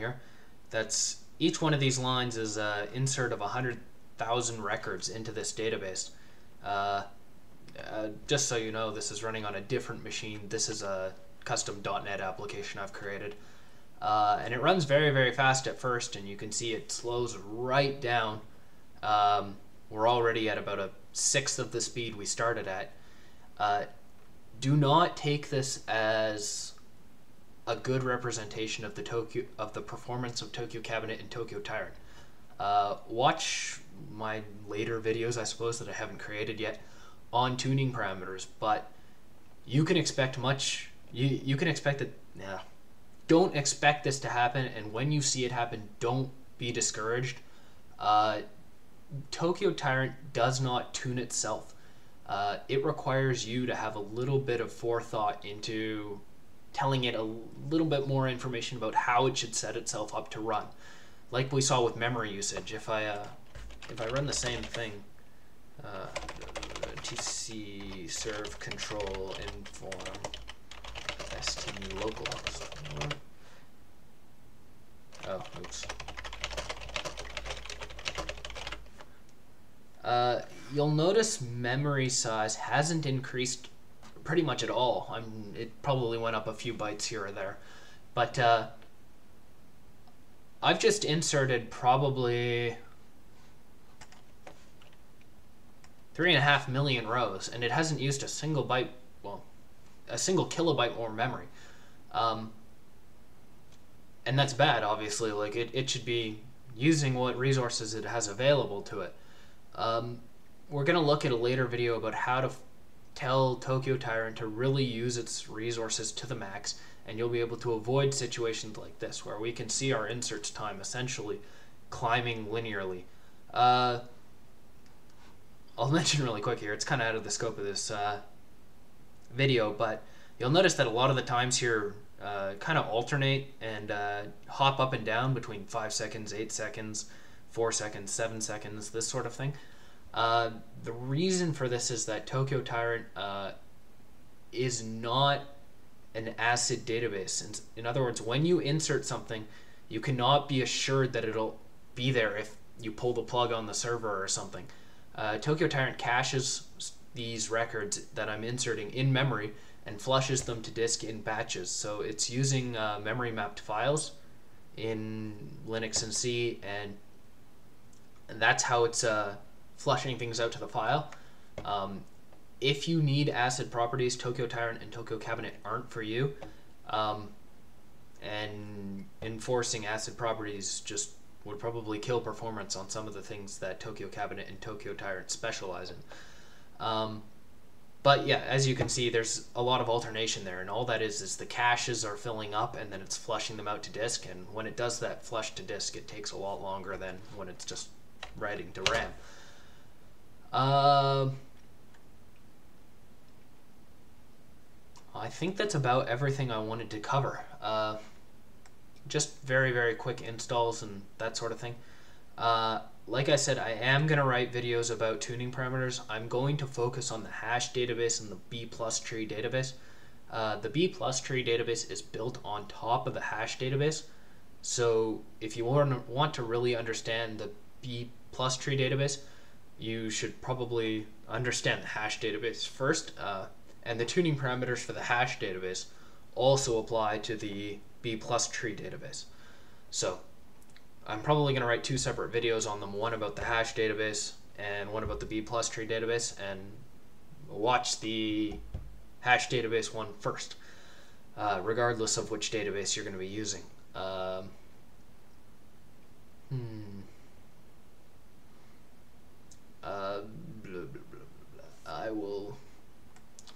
here. That's each one of these lines is an insert of 100,000 records into this database. Just so you know, this is running on a different machine. This is a custom .NET application I've created. And it runs very, very fast at first, and you can see it slows right down. We're already at about a sixth of the speed we started at. Do not take this as a good representation of the performance of Tokyo Cabinet and Tokyo Tyrant. Watch my later videos, I suppose, that I haven't created yet on tuning parameters, but you can expect much. You can expect it. Yeah. Don't expect this to happen, and when you see it happen, don't be discouraged. Tokyo Tyrant does not tune itself. It requires you to have a little bit of forethought into telling it a little bit more information about how it should set itself up to run. Like we saw with memory usage, if I run the same thing, tc serve control inform st localhost. Oh, oops. You'll notice memory size hasn't increased pretty much at all. It probably went up a few bytes here or there, but I've just inserted probably 3.5 million rows, and it hasn't used a single byte, well, a single kilobyte more memory. And that's bad, obviously. Like it should be using what resources it has available to it. We're going to look at a later video about how to tell Tokyo Tyrant to really use its resources to the max, and you'll be able to avoid situations like this where we can see our inserts time essentially climbing linearly. I'll mention really quick here, it's kind of out of the scope of this video, but you'll notice that a lot of the times here kind of alternate and hop up and down between 5 seconds, 8 seconds, 4 seconds, 7 seconds, this sort of thing. The reason for this is that Tokyo Tyrant is not an ACID database. In other words, when you insert something, you cannot be assured that it'll be there if you pull the plug on the server or something. Tokyo Tyrant caches these records that I'm inserting in memory and flushes them to disk in batches. So it's using memory mapped files in Linux and C, and that's how it's flushing things out to the file. If you need ACID properties, Tokyo Tyrant and Tokyo Cabinet aren't for you. And enforcing ACID properties just would probably kill performance on some of the things that Tokyo Cabinet and Tokyo Tyrant specialize in. But yeah, as you can see, there's a lot of alternation there, and all that is the caches are filling up and then it's flushing them out to disk, and when it does that flush to disk, it takes a lot longer than when it's just writing to RAM. I think that's about everything I wanted to cover. Just very, very quick installs and that sort of thing. Like I said, I am going to write videos about tuning parameters. I'm going to focus on the hash database and the B+ tree database. The B+ tree database is built on top of the hash database. So if you want to really understand the B+ tree database, you should probably understand the hash database first. And the tuning parameters for the hash database also apply to the B+ tree database. So I'm probably going to write 2 separate videos on them, one about the hash database and one about the B+ tree database, and watch the hash database one first, regardless of which database you're going to be using. I will...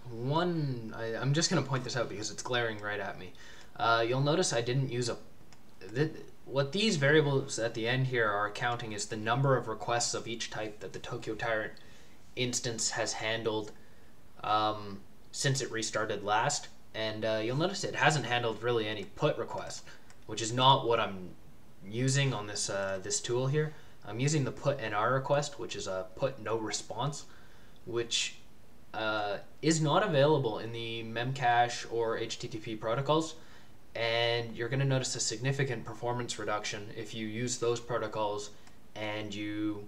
I'm just going to point this out because it's glaring right at me. You'll notice I didn't use what these variables at the end here are counting is the number of requests of each type that the Tokyo Tyrant instance has handled since it restarted last. And you'll notice it hasn't handled really any put requests, which is not what I'm using on this this tool here. I'm using the put NR request, which is a put no response, which is not available in the Memcache or HTTP protocols. and you're going to notice a significant performance reduction if you use those protocols and you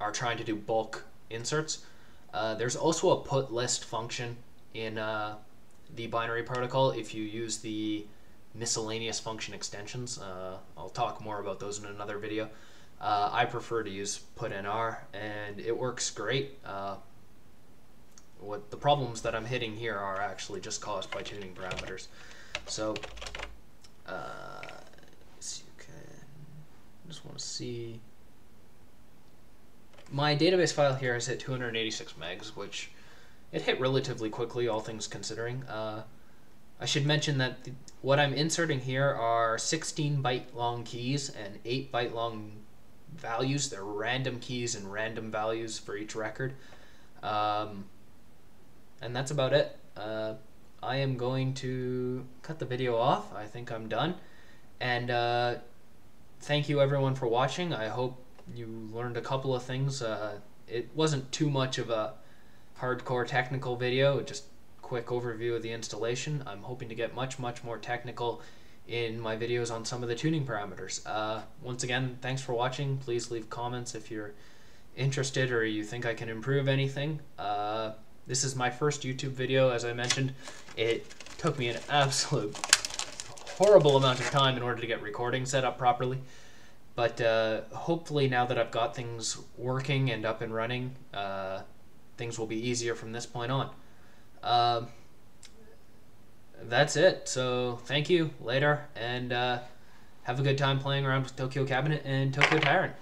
are trying to do bulk inserts. There's also a put list function in the binary protocol if you use the miscellaneous function extensions. I'll talk more about those in another video. I prefer to use putNR, and it works great. What the problems that I'm hitting here are actually just caused by tuning parameters. So, just want to see. My database file here has hit 286 megs, which it hit relatively quickly, all things considering. I should mention that what I'm inserting here are 16 byte long keys and 8 byte long values. They're random keys and random values for each record. And that's about it. I am going to cut the video off. I think I'm done. And thank you everyone for watching. I hope you learned a couple of things. It wasn't too much of a hardcore technical video, just quick overview of the installation. I'm hoping to get much more technical in my videos on some of the tuning parameters. Once again, thanks for watching. Please leave comments if you're interested or you think I can improve anything. This is my first YouTube video, as I mentioned. It took me an absolute horrible amount of time in order to get recording set up properly. But hopefully now that I've got things working and up and running, things will be easier from this point on. That's it. So thank you, later, and have a good time playing around with Tokyo Cabinet and Tokyo Tyrant.